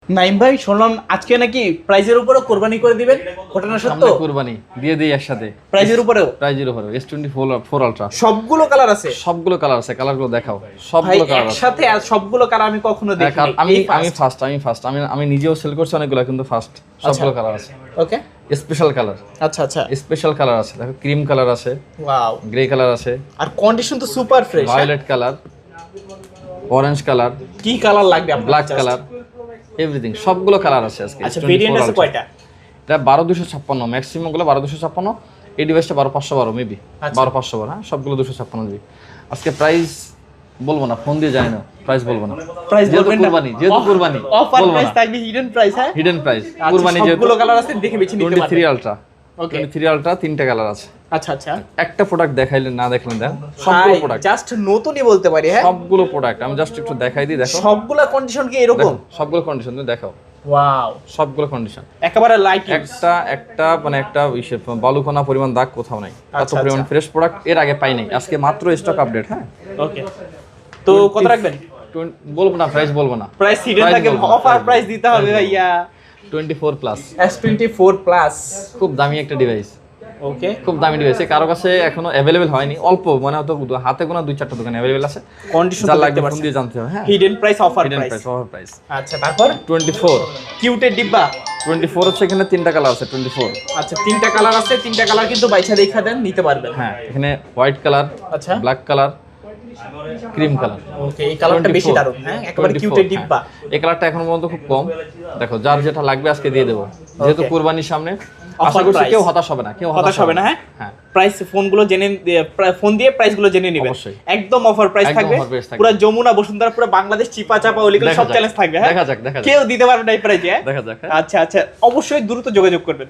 নাইম ভাই শুনলাম আজকে নাকি প্রাইজের উপরও কোরবানি করে দিবেন, ঘটনা সত্য? সামনে কুরবানি দিয়ে দিই একসাথে। প্রাইজের উপরেও? প্রাইজের উপরেও S24 আলট্রা সবগুলো কালার আছে? সবগুলো কালার আছে, কালারগুলো দেখাও। ভাই সবগুলো কালার আছে একসাথে সবগুলো কালার আমি কখনো দেখিনি। আমি ফার্স্ট আমি নিজেও সেল করছি অনেকগুলো, কিন্তু ফার্স্ট সবগুলো কালার আছে। Okay, special colour. আচ্ছা আচ্ছা, স্পেশাল কালার আছে, দেখো ক্রিম কালার আছে, ওয়াও, গ্রে কালার আছে, আর কন্ডিশন তো super fresh. Violet colour, orange colour, কি কালার লাগবে আপনার? ব্ল্যাক কালার, এভরিথিং সবগুলো কালার আছে আজকে। আচ্ছা, ভেরিয়েন্ট আছে কয়টা? এটা 12256, ম্যাক্সিমাম গুলো 12256, এই ডিভাইসটা 12512 মেবি, 12512। হ্যাঁ, সবগুলো 256 দিবি। আজকে প্রাইস বলবো না, ফোন দিয়ে জানি না, প্রাইস বলবো না। প্রাইস বলবেন না? যেহেতু কুরবানি অফার বলবো প্রাইস না, থাকবে, হিডেন প্রাইস। হ্যাঁ, হিডেন প্রাইস কুরবানি কুরবানি যেহেতু। সবগুলো কালার আছে, দেখে বেছে নিতে পারবেন। 23 আলট্রা, ওকে, 23 আলট্রা তিনটা কালার আছে। আচ্ছা আচ্ছা, একটা প্রোডাক্ট দেখাইলে না দেখলেন, দেন সবগুলো প্রোডাক্ট, জাস্ট নতুনই বলতে পারি। হ্যাঁ, সবগুলো প্রোডাক্ট আমি জাস্ট একটু দেখাই দিই, দেখো সবগুলা কন্ডিশন কি এরকম? দেখো, সবগুলো কন্ডিশন তুমি দেখাও। ওয়াও, সবগুলো কন্ডিশন একেবারে লাইট একটা মানে একটা বালুকণা পরিমাণ দাগ কোথাও নাই, এত আচ্ছা, পরিমাণ আচ্ছা। ফ্রেশ প্রোডাক্ট এর আগে পাই নাই। আজকে মাত্র স্টক আপডেট। হ্যাঁ, ওকে, তো কত রাখবেন? বলবো না, প্রাইস বলবো না, প্রাইস হিডেন Price থাকে, বলবো না, অফার price প্রাইস বলবো না, দিতে হবে price ভাইয়া। 24 প্লাস, S24 প্লাস, খুব দামি একটা ডিভাইস, ওকে, খুব দামি ডিভাইস। কারো কাছে এখনো অ্যাভেলেবেল হয়নি, অল্প মানে হয়তো হাতে গোনা 2-4টা দোকানে অ্যাভেলেবেল আছে। কন্ডিশন যা তো লাগবে দেখতে ফোন পাচ্ছেন, দিয়ে জানতে হবে। হ্যাঁ, hidden price, offer hidden price. Price, offer price. আচ্ছা, তারপর 24 কিউটের ডিব্বা। 24 হচ্ছে, এখানে তিনটা কালার আছে। 24, আচ্ছা, তিনটা কালার আছে, তিনটা কালার কিন্তু বাইছা দেখা দেন, নিতে পারবেন। হ্যাঁ, এখানে হোয়াইট কালার, আচ্ছা, ব্ল্যাক কালার, ক্রিম কালার। ওকে, এই কালারটা বেশি 24, দারুণ। হ্যাঁ, একেবারে কিউটের ডিব্বা। এই কালারটা এখনো পর্যন্ত খুব কম। দেখো, যার যেটা লাগবে আজকে দিয়ে দেবো, যেহেতু কুরবানির সামনে। আশা করছি price। কেউ হতাশ হবে না, কেউ হতাশ হবে না। হ্যাঁ, হ্যাঁ, প্রাইস ফোনগুলো ফোন দিয়ে প্রাইসগুলো জেনে নেবেন। অবশ্যই। একদম অফার প্রাইস একদম থাকবে, offer price থাকবে। পুরো যমুনা বসুন্ধরা, পুরো বাংলাদেশ চিপা চাপা ওলিগুলো দেখা সব যাক, চ্যালেঞ্জ থাকবে। হ্যাঁ, দেখা যাক, দেখা যাক, কেউ দিতে পারবে না এই প্রাইসে। দেখা যাক। হ্যাঁ। আচ্ছা আচ্ছা, অবশ্যই দ্রুত যোগাযোগ করবেন।